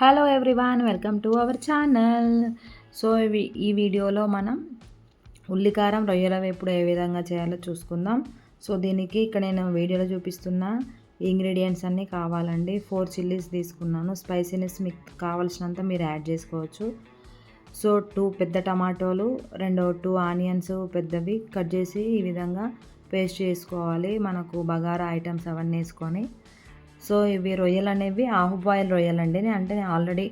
Hello everyone, welcome to our channel. So ఈ వీడియోలో మనం ఉల్లికారం రొయ్యల వేపుడు ఏ విధంగా చేయాలో చూసుకుందాం. సో దీనికి ఇక్కడ నేను వీడియోలో చూపిస్తున్న ఇంగ్రీడియంట్స్ అన్నీ కావాలండి. 4 చిల్లీస్ తీసుకున్నాను. స్పైసీనెస్ మీకు కావాల్సినంత మీరు యాడ్ చేసుకోవచ్చు. సో 2 పెద్ద టమాటోలు, 2 ఆనియన్స్ పెద్దవి కట్ చేసి ఈ విధంగా పేస్ట్ చేసుకోవాలి. మనకు బగారా ఐటమ్స్ అవన్నీ వేసుకొని. సో ఇవి రొయ్యలు అనేవి హాఫ్ బాయిల్ రొయ్యలు అండి. అంటే నేను ఆల్రెడీ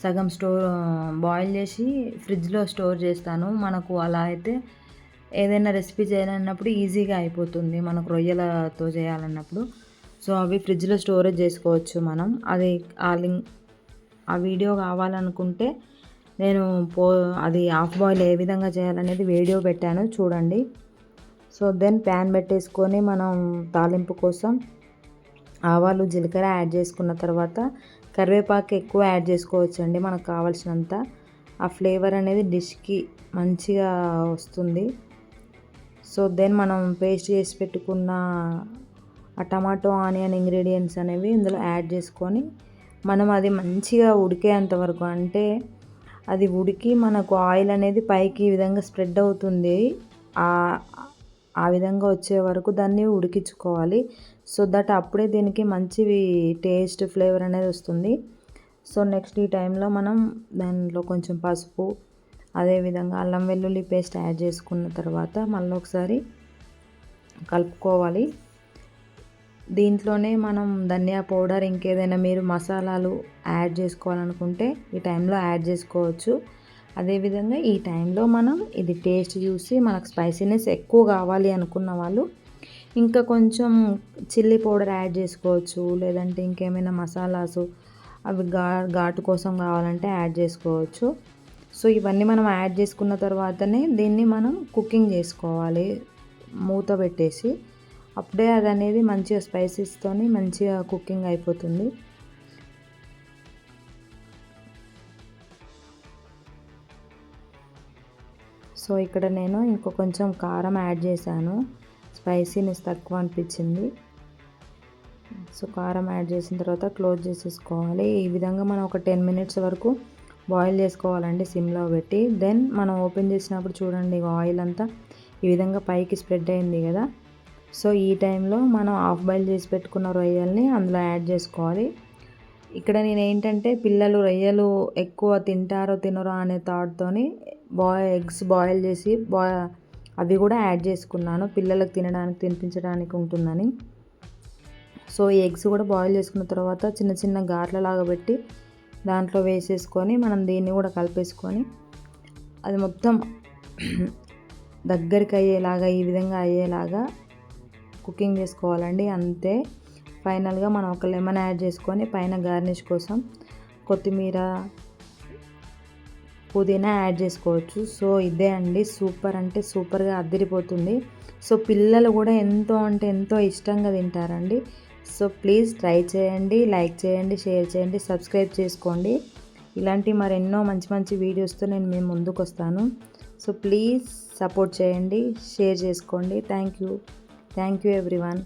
సగం బాయిల్ చేసి ఫ్రిడ్జ్లో స్టోర్ చేస్తాను. మనకు అలా అయితే ఏదైనా రెసిపీ చేయాలన్నప్పుడు ఈజీగా అయిపోతుంది మనకు రొయ్యలతో చేయాలన్నప్పుడు. సో అవి ఫ్రిడ్జ్లో స్టోరేజ్ చేసుకోవచ్చు మనం. అది ఆ వీడియో కావాలనుకుంటే నేను అది హాఫ్ బాయిల్ ఏ విధంగా చేయాలనేది వీడియో పెట్టాను, చూడండి. సో దెన్ ప్యాన్ పెట్టేసుకొని మనం తాలింపు కోసం ఆవాలు జీలకర్ర యాడ్ చేసుకున్న తర్వాత కరివేపాకు ఎక్కువ యాడ్ చేసుకోవచ్చండి మనకు కావాల్సినంత. ఆ ఫ్లేవర్ అనేది డిష్కి మంచిగా వస్తుంది. సో దెన్ మనం పేస్ట్ చేసి పెట్టుకున్న ఆ టమాటో ఆనియన్ ఇంగ్రీడియంట్స్ అనేవి ఇందులో యాడ్ చేసుకొని మనం అది మంచిగా ఉడికేంత వరకు, అంటే అది ఉడికి మనకు ఆయిల్ అనేది పైకి ఈ విధంగా స్ప్రెడ్ అవుతుంది, ఆ విధంగా వచ్చే వరకు దాన్ని ఉడికించుకోవాలి. సో దట్ అప్పుడే దీనికి మంచి టేస్ట్ ఫ్లేవర్ అనేది వస్తుంది. సో నెక్స్ట్ ఈ టైంలో మనం దానిలో కొంచెం పసుపు, అదేవిధంగా అల్లం వెల్లుల్లి పేస్ట్ యాడ్ చేసుకున్న తర్వాత మళ్ళీ ఒకసారి కలుపుకోవాలి. దీంట్లోనే మనం ధనియా పౌడర్, ఇంకేదైనా మీరు మసాలాలు యాడ్ చేసుకోవాలనుకుంటే ఈ టైంలో యాడ్ చేసుకోవచ్చు. అదేవిధంగా ఈ టైంలో మనం ఇది టేస్ట్ చూసి మనకు స్పైసీనెస్ ఎక్కువ కావాలి అనుకున్న వాళ్ళు ఇంకా కొంచెం చిల్లీ పౌడర్ యాడ్ చేసుకోవచ్చు, లేదంటే ఇంకేమైనా మసాలాసు అవి ఘాటు కోసం కావాలంటే యాడ్ చేసుకోవచ్చు. సో ఇవన్నీ మనం యాడ్ చేసుకున్న తర్వాతనే దీన్ని మనం కుకింగ్ చేసుకోవాలి మూత పెట్టేసి. అప్పుడే అది అనేది మంచిగా స్పైసెస్తోని మంచిగా కుకింగ్ అయిపోతుంది. సో ఇక్కడ నేను ఇంకో కొంచెం కారం యాడ్ చేశాను, స్పైసీనెస్ తక్కువ అనిపించింది. సో కారం యాడ్ చేసిన తర్వాత క్లోజ్ చేసేసుకోవాలి. ఈ విధంగా మనం ఒక 10 మినిట్స్ వరకు బాయిల్ చేసుకోవాలండి సిమ్లో పెట్టి. దెన్ మనం ఓపెన్ చేసినప్పుడు చూడండి ఆయిల్ అంతా ఈ విధంగా పైకి స్ప్రెడ్ అయింది కదా. సో ఈ టైంలో మనం హాఫ్ బాయిల్ చేసి పెట్టుకున్న రొయ్యల్ని అందులో యాడ్ చేసుకోవాలి. ఇక్కడ నేను ఏంటంటే పిల్లలు రొయ్యలు ఎక్కువ తింటారో తినరో అనే థాట్తోని ఎగ్స్ బాయిల్ చేసి అవి కూడా యాడ్ చేసుకున్నాను, పిల్లలకు తినిపించడానికి ఉంటుందని. సో ఈ ఎగ్స్ కూడా బాయిల్ చేసుకున్న తర్వాత చిన్న చిన్న ఘాట్లలాగా పెట్టి దాంట్లో వేసేసుకొని మనం దీన్ని కూడా కలిపేసుకొని అది మొత్తం దగ్గరికి అయ్యేలాగా ఈ విధంగా అయ్యేలాగా కుకింగ్ చేసుకోవాలండి. అంతే. ఫైనల్గా మనం ఒక లెమన్ యాడ్ చేసుకొని పైన గార్నిష్ కోసం కొత్తిమీర, పుదీనా యాడ్ చేసుకోవచ్చు. సో ఇదే అండి, సూపర్ అంటే సూపర్గా అదిరిపోతుంది. సో పిల్లలు కూడా ఎంతో అంటే ఎంతో ఇష్టంగా తింటారండి. సో ప్లీజ్ ట్రై చేయండి, లైక్ చేయండి, షేర్ చేయండి, సబ్స్క్రైబ్ చేసుకోండి. ఇలాంటి మరెన్నో మంచి మంచి వీడియోస్తో నేను మేము ముందుకు వస్తాను. సో ప్లీజ్ సపోర్ట్ చేయండి, షేర్ చేసుకోండి. Thank you everyone.